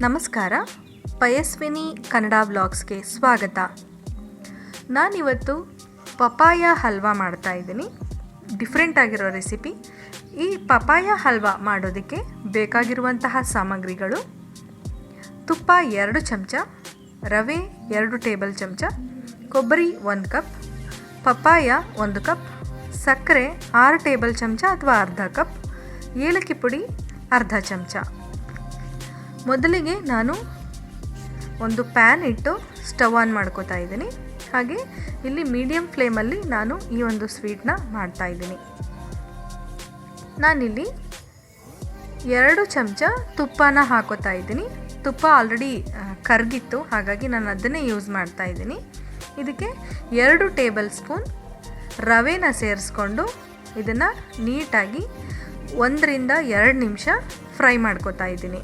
ನಮಸ್ಕಾರ, ಪಯಸ್ವಿನಿ ಕನ್ನಡ ವ್ಲಾಗ್ಸ್ಗೆ ಸ್ವಾಗತ. ನಾನಿವತ್ತು ಪಪಾಯ ಹಲ್ವಾ ಮಾಡ್ತಾ ಇದ್ದೀನಿ. ಡಿಫ್ರೆಂಟ್ ಆಗಿರೋ ರೆಸಿಪಿ. ಈ ಪಪಾಯ ಹಲ್ವಾ ಮಾಡೋದಕ್ಕೆ ಬೇಕಾಗಿರುವಂತಹ ಸಾಮಗ್ರಿಗಳು: ತುಪ್ಪ 2 ಚಮಚ, ರವೆ 2 ಟೇಬಲ್ ಚಮಚ, ಕೊಬ್ಬರಿ 1 ಕಪ್, ಪಪಾಯ 1 ಕಪ್, ಸಕ್ಕರೆ 6 ಟೇಬಲ್ ಚಮಚ ಅಥವಾ ಅರ್ಧ ಕಪ್, ಏಲಕ್ಕಿ ಪುಡಿ ಅರ್ಧ ಚಮಚ. ಮೊದಲಿಗೆ ನಾನು ಒಂದು ಪ್ಯಾನ್ ಇಟ್ಟು ಸ್ಟವ್ ಆನ್ ಮಾಡ್ಕೋತಾ ಇದ್ದೀನಿ. ಹಾಗೆ ಇಲ್ಲಿ ಮೀಡಿಯಮ್ ಫ್ಲೇಮಲ್ಲಿ ನಾನು ಈ ಒಂದು ಸ್ವೀಟ್ನ ಮಾಡ್ತಾ ಇದ್ದೀನಿ. ನಾನಿಲ್ಲಿ 2 ಚಮಚ ತುಪ್ಪನ ಹಾಕೋತಾ ಇದ್ದೀನಿ. ತುಪ್ಪ ಆಲ್ರೆಡಿ ಕರಗಿತ್ತು, ಹಾಗಾಗಿ ನಾನು ಅದನ್ನೇ ಯೂಸ್ ಮಾಡ್ತಾ ಇದ್ದೀನಿ. ಇದಕ್ಕೆ 2 ಟೇಬಲ್ ಸ್ಪೂನ್ ರವೆನ ಸೇರಿಸ್ಕೊಂಡು ಇದನ್ನು ನೀಟಾಗಿ 1 ರಿಂದ 2 ನಿಮಿಷ ಫ್ರೈ ಮಾಡ್ಕೋತಾ ಇದ್ದೀನಿ.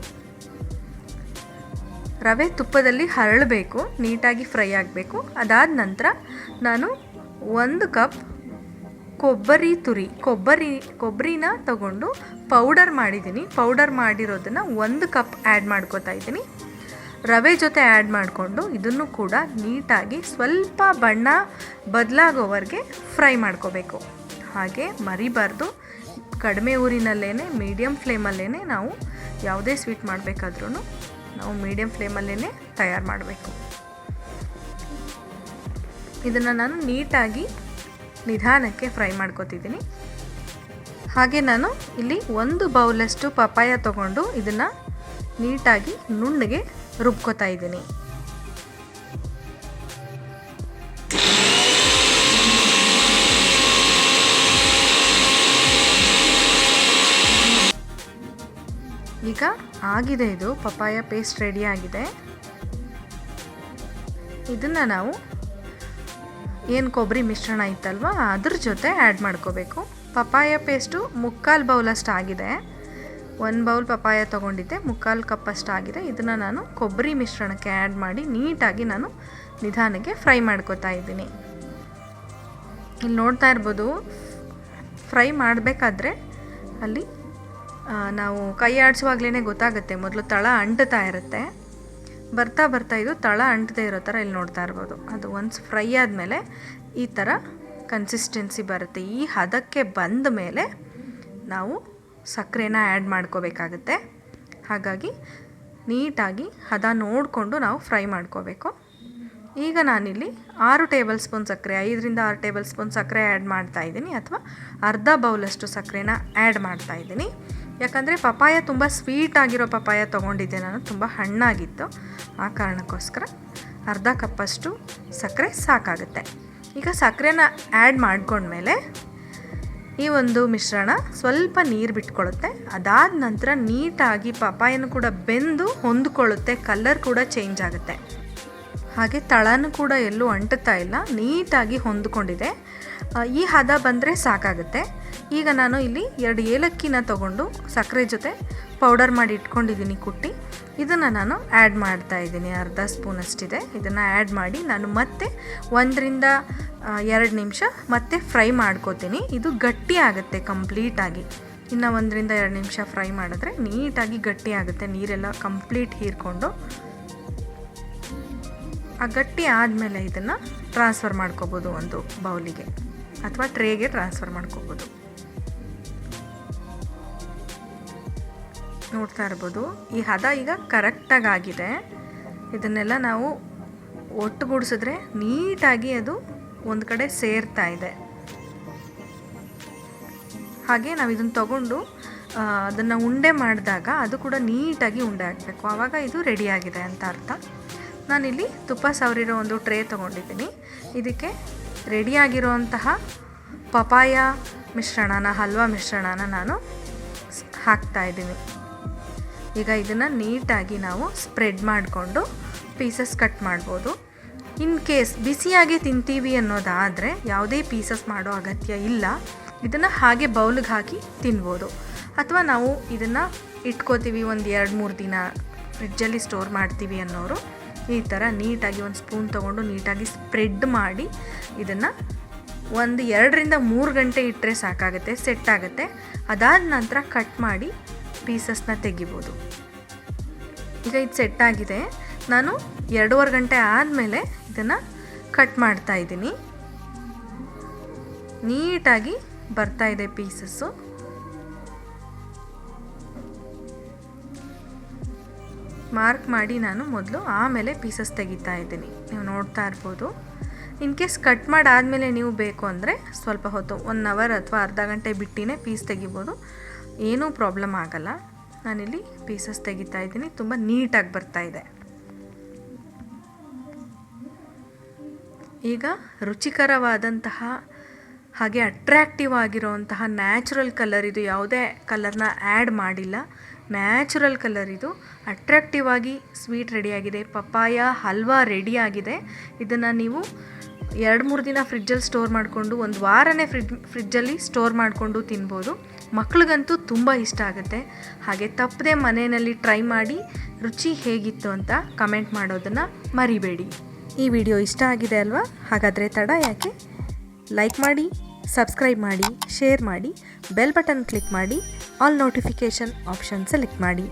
ರವೆ ತುಪ್ಪದಲ್ಲಿ ಹರಳಬೇಕು, ನೀಟಾಗಿ ಫ್ರೈ ಆಗಬೇಕು. ಅದಾದ ನಂತರ ನಾನು 1 ಕಪ್ ಕೊಬ್ಬರಿನ ತಗೊಂಡು ಪೌಡರ್ ಮಾಡಿದ್ದೀನಿ. ಪೌಡರ್ ಮಾಡಿರೋದನ್ನು 1 ಕಪ್ ಆ್ಯಡ್ ಮಾಡ್ಕೋತಾ ಇದ್ದೀನಿ. ರವೆ ಜೊತೆ ಆ್ಯಡ್ ಮಾಡಿಕೊಂಡು ಇದನ್ನು ಕೂಡ ನೀಟಾಗಿ ಸ್ವಲ್ಪ ಬಣ್ಣ ಬದಲಾಗೋವರೆಗೆ ಫ್ರೈ ಮಾಡ್ಕೋಬೇಕು. ಹಾಗೆ ಮರಿಬಾರ್ದು, ಕಡಿಮೆ ಊರಿನಲ್ಲೇ ಮೀಡಿಯಮ್ ಫ್ಲೇಮಲ್ಲೇ ನಾವು ಯಾವುದೇ ಸ್ವೀಟ್ ಮಾಡಬೇಕಾದ್ರೂ ನಾವು ಮೀಡಿಯಮ್ ಫ್ಲೇಮಲ್ಲೇ ತಯಾರು ಮಾಡಬೇಕು. ಇದನ್ನು ನಾನು ನೀಟಾಗಿ ನಿಧಾನಕ್ಕೆ ಫ್ರೈ ಮಾಡ್ಕೋತಿದ್ದೀನಿ. ಹಾಗೆ ನಾನು ಇಲ್ಲಿ 1 ಬೌಲಷ್ಟು ಪಪಾಯ ತೊಗೊಂಡು ಇದನ್ನು ನೀಟಾಗಿ ನುಣ್ಣಗೆ ರುಬ್ಕೋತಾ ಇದ್ದೀನಿ. ಈಗ ಆಗಿದೆ, ಇದು ಪಪಾಯ ಪೇಸ್ಟ್ ರೆಡಿ ಆಗಿದೆ. ಇದನ್ನು ನಾವು ಏನು ಕೊಬ್ಬರಿ ಮಿಶ್ರಣ ಇತ್ತಲ್ವ ಅದ್ರ ಜೊತೆ ಆ್ಯಡ್ ಮಾಡ್ಕೋಬೇಕು. ಪಪಾಯ ಪೇಸ್ಟು 3/4 ಬೌಲಷ್ಟು ಆಗಿದೆ. 1 ಬೌಲ್ ಪಪಾಯ ತೊಗೊಂಡಿದ್ದೆ, 3/4 ಕಪ್ಪಷ್ಟು ಆಗಿದೆ. ಇದನ್ನು ನಾನು ಕೊಬ್ಬರಿ ಮಿಶ್ರಣಕ್ಕೆ ಆ್ಯಡ್ ಮಾಡಿ ನೀಟಾಗಿ ನಾನು ನಿಧಾನಕ್ಕೆ ಫ್ರೈ ಮಾಡ್ಕೋತಾ ಇದ್ದೀನಿ. ಇಲ್ಲಿ ನೋಡ್ತಾ ಇರ್ಬೋದು, ಫ್ರೈ ಮಾಡಬೇಕಾದ್ರೆ ಅಲ್ಲಿ ನಾವು ಕೈ ಆಡಿಸುವಾಗಲೇ ಗೊತ್ತಾಗುತ್ತೆ, ಮೊದಲು ತಳ ಅಂಟ್ತಾ ಇರುತ್ತೆ. ಬರ್ತಾ ಇದು ತಳ ಅಂಟದೇ ಇರೋ ಥರ ಇಲ್ಲಿ ನೋಡ್ತಾ ಇರ್ಬೋದು. ಅದು ಒನ್ಸ್ ಫ್ರೈ ಆದಮೇಲೆ ಈ ಥರ ಕನ್ಸಿಸ್ಟೆನ್ಸಿ ಬರುತ್ತೆ. ಈ ಹದಕ್ಕೆ ಬಂದ ಮೇಲೆ ನಾವು ಸಕ್ಕರೆನ ಆ್ಯಡ್ ಮಾಡ್ಕೋಬೇಕಾಗುತ್ತೆ. ಹಾಗಾಗಿ ನೀಟಾಗಿ ಹದ ನೋಡಿಕೊಂಡು ನಾವು ಫ್ರೈ ಮಾಡ್ಕೋಬೇಕು. ಈಗ ನಾನಿಲ್ಲಿ 6 ಟೇಬಲ್ ಸ್ಪೂನ್ ಸಕ್ಕರೆ, 5 ರಿಂದ 6 ಟೇಬಲ್ ಸ್ಪೂನ್ ಸಕ್ಕರೆ ಆ್ಯಡ್ ಮಾಡ್ತಾಯಿದ್ದೀನಿ, ಅಥವಾ ಅರ್ಧ ಬೌಲಷ್ಟು ಸಕ್ಕರೆನ ಆ್ಯಡ್ ಮಾಡ್ತಾಯಿದ್ದೀನಿ. ಯಾಕಂದರೆ ಪಪಾಯ ತುಂಬ ಸ್ವೀಟ್ ಆಗಿರೋ ಪಪಾಯ ತೊಗೊಂಡಿದ್ದೆ ನಾನು, ತುಂಬ ಹಣ್ಣಾಗಿತ್ತು. ಆ ಕಾರಣಕ್ಕೋಸ್ಕರ ಅರ್ಧ ಕಪ್ಪಷ್ಟು ಸಕ್ಕರೆ ಸಾಕಾಗುತ್ತೆ. ಈಗ ಸಕ್ಕರೆನ ಆ್ಯಡ್ ಮಾಡ್ಕೊಂಡ್ಮೇಲೆ ಈ ಒಂದು ಮಿಶ್ರಣ ಸ್ವಲ್ಪ ನೀರು ಬಿಟ್ಕೊಳ್ಳುತ್ತೆ. ಅದಾದ ನಂತರ ನೀಟಾಗಿ ಪಪಾಯನೂ ಕೂಡ ಬೆಂದು ಹೊಂದ್ಕೊಳ್ಳುತ್ತೆ, ಕಲರ್ ಕೂಡ ಚೇಂಜ್ ಆಗುತ್ತೆ. ಹಾಗೆ ತಳನೂ ಕೂಡ ಎಲ್ಲೂ ಅಂಟುತ್ತಾ ಇಲ್ಲ, ನೀಟಾಗಿ ಹೊಂದ್ಕೊಂಡಿದೆ. ಈ ಹದ ಬಂದರೆ ಸಾಕಾಗುತ್ತೆ. ಈಗ ನಾನು ಇಲ್ಲಿ 2 ಏಲಕ್ಕಿನ ತೊಗೊಂಡು ಸಕ್ಕರೆ ಜೊತೆ ಪೌಡರ್ ಮಾಡಿ ಇಟ್ಕೊಂಡಿದ್ದೀನಿ ಕುಟ್ಟಿ. ಇದನ್ನು ನಾನು ಆ್ಯಡ್ ಮಾಡ್ತಾ ಇದ್ದೀನಿ. ಅರ್ಧ ಸ್ಪೂನಷ್ಟಿದೆ. ಇದನ್ನು ಆ್ಯಡ್ ಮಾಡಿ ನಾನು ಮತ್ತೆ 1 ರಿಂದ 2 ನಿಮಿಷ ಮತ್ತೆ ಫ್ರೈ ಮಾಡ್ಕೋತೀನಿ. ಇದು ಗಟ್ಟಿ ಆಗುತ್ತೆ ಕಂಪ್ಲೀಟಾಗಿ. ಇನ್ನು 1 ರಿಂದ 2 ನಿಮಿಷ ಫ್ರೈ ಮಾಡಿದ್ರೆ ನೀಟಾಗಿ ಗಟ್ಟಿ ಆಗುತ್ತೆ, ನೀರೆಲ್ಲ ಕಂಪ್ಲೀಟ್ ಹೀರ್ಕೊಂಡು. ಆ ಗಟ್ಟಿ ಆದಮೇಲೆ ಇದನ್ನು ಟ್ರಾನ್ಸ್ಫರ್ ಮಾಡ್ಕೋಬೋದು ಒಂದು ಬೌಲಿಗೆ ಅಥವಾ ಟ್ರೇಗೆ ಟ್ರಾನ್ಸ್ಫರ್ ಮಾಡ್ಕೋಬೋದು. ನೋಡ್ತಾ ಇರ್ಬೋದು, ಈ ಹದ ಈಗ ಕರೆಕ್ಟಾಗಿ ಆಗಿದೆ. ಇದನ್ನೆಲ್ಲ ನಾವು ಒಟ್ಟುಗೂಡಿಸಿದ್ರೆ ನೀಟಾಗಿ ಅದು ಒಂದು ಕಡೆ ಸೇರ್ತಾ ಇದೆ. ಹಾಗೆ ನಾವು ಇದನ್ನು ತಗೊಂಡು ಅದನ್ನು ಉಂಡೆ ಮಾಡಿದಾಗ ಅದು ಕೂಡ ನೀಟಾಗಿ ಉಂಡೆ ಹಾಕಬೇಕು, ಆವಾಗ ಇದು ರೆಡಿಯಾಗಿದೆ ಅಂತ ಅರ್ಥ. ನಾನಿಲ್ಲಿ ತುಪ್ಪ ಸವರಿರೋ ಒಂದು ಟ್ರೇ ತೊಗೊಂಡಿದ್ದೀನಿ. ಇದಕ್ಕೆ ರೆಡಿಯಾಗಿರೋಂತಹ ಪಪಾಯ ಮಿಶ್ರಣನ, ಹಲ್ವಾ ಮಿಶ್ರಣನ ನಾನು ಹಾಕ್ತಾಯಿದ್ದೀನಿ. ಈಗ ಇದನ್ನು ನೀಟಾಗಿ ನಾವು ಸ್ಪ್ರೆಡ್ ಮಾಡಿಕೊಂಡು ಪೀಸಸ್ ಕಟ್ ಮಾಡ್ಬೋದು. ಇನ್ ಕೇಸ್ ಬಿಸಿಯಾಗಿ ತಿಂತೀವಿ ಅನ್ನೋದಾದರೆ ಯಾವುದೇ ಪೀಸಸ್ ಮಾಡೋ ಅಗತ್ಯ ಇಲ್ಲ. ಇದನ್ನು ಹಾಗೆ ಬೌಲಿಗೆ ಹಾಕಿ ತಿನ್ಬೋದು. ಅಥವಾ ನಾವು ಇದನ್ನು ಇಟ್ಕೋತೀವಿ, ಒಂದು 2-3 ದಿನ ಫ್ರಿಡ್ಜಲ್ಲಿ ಸ್ಟೋರ್ ಮಾಡ್ತೀವಿ ಅನ್ನೋರು ಈ ಥರ ನೀಟಾಗಿ ಒಂದು ಸ್ಪೂನ್ ತೊಗೊಂಡು ನೀಟಾಗಿ ಸ್ಪ್ರೆಡ್ ಮಾಡಿ ಇದನ್ನು 1-2 ರಿಂದ 3 ಗಂಟೆ ಇಟ್ಟರೆ ಸಾಕಾಗುತ್ತೆ, ಸೆಟ್ ಆಗುತ್ತೆ. ಅದಾದ ನಂತರ ಕಟ್ ಮಾಡಿ ಪೀಸಸ್ನ ತೆಗಿಬೋದು. ಈಗ ಇದು ಸೆಟ್ ಆಗಿದೆ. ನಾನು 2.5 ಗಂಟೆ ಆದಮೇಲೆ ಇದನ್ನು ಕಟ್ ಮಾಡ್ತಾ ಇದ್ದೀನಿ. ನೀಟಾಗಿ ಬರ್ತಾ ಇದೆ ಪೀಸಸ್ಸು. ಮಾರ್ಕ್ ಮಾಡಿ ನಾನು ಮೊದಲು ಆಮೇಲೆ ಪೀಸಸ್ ತೆಗಿತಾ ಇದ್ದೀನಿ. ನೀವು ನೋಡ್ತಾ ಇರ್ಬೋದು. ಇನ್ ಕೇಸ್ ಕಟ್ ಮಾಡಾದಮೇಲೆ ನೀವು ಬೇಕು ಅಂದರೆ ಸ್ವಲ್ಪ ಹೊತ್ತು 1 ಅವರ್ ಅಥವಾ ಅರ್ಧ ಗಂಟೆ ಬಿಟ್ಟಿನೇ ಪೀಸ್ ತೆಗಿಬೋದು, ಏನೂ ಪ್ರಾಬ್ಲಮ್ ಆಗಲ್ಲ. ನಾನಿಲ್ಲಿ ಪೀಸಸ್ ತೆಗಿತಾ ಇದ್ದೀನಿ. ತುಂಬ ನೀಟಾಗಿ ಬರ್ತಾ ಇದೆ. ಈಗ ರುಚಿಕರವಾದಂತಹ ಹಾಗೆ ಅಟ್ರ್ಯಾಕ್ಟಿವ್ ಆಗಿರೋವಂತಹ ನ್ಯಾಚುರಲ್ ಕಲರ್, ಇದು ಯಾವುದೇ ಕಲರ್ನ ಆ್ಯಡ್ ಮಾಡಿಲ್ಲ, ನ್ಯಾಚುರಲ್ ಕಲರ್ ಇದು. ಅಟ್ರ್ಯಾಕ್ಟಿವ್ ಆಗಿ ಸ್ವೀಟ್ ರೆಡಿಯಾಗಿದೆ. ಪಪ್ಪಾಯ ಹಲ್ವಾ ರೆಡಿಯಾಗಿದೆ. ಇದನ್ನು ನೀವು 2-3 ದಿನ ಫ್ರಿಡ್ಜಲ್ಲಿ ಸ್ಟೋರ್ ಮಾಡಿಕೊಂಡು 1 ವಾರನೇ ಫ್ರಿಡ್ಜಲ್ಲಿ ಸ್ಟೋರ್ ಮಾಡಿಕೊಂಡು ತಿನ್ಬೋದು. ಮಕ್ಳಿಗಂತೂ ತುಂಬ ಇಷ್ಟ ಆಗುತ್ತೆ. ಹಾಗೆ ತಪ್ಪದೆ ಮನೆಯಲ್ಲಿ ಟ್ರೈ ಮಾಡಿ ರುಚಿ ಹೇಗಿತ್ತು ಅಂತ ಕಮೆಂಟ್ ಮಾಡೋದನ್ನು ಮರಿಬೇಡಿ. ಈ ವಿಡಿಯೋ ಇಷ್ಟ ಆಗಿದೆ ಅಲ್ವಾ? ಹಾಗಾದರೆ ತಡ ಯಾಕೆ? ಲೈಕ್ ಮಾಡಿ, ಸಬ್ಸ್ಕ್ರೈಬ್ ಮಾಡಿ, ಶೇರ್ ಮಾಡಿ, ಬೆಲ್ ಬಟನ್ ಕ್ಲಿಕ್ ಮಾಡಿ, ಆಲ್ ನೋಟಿಫಿಕೇಷನ್ ಆಪ್ಷನ್ ಸೆಲೆಕ್ಟ್ ಮಾಡಿ.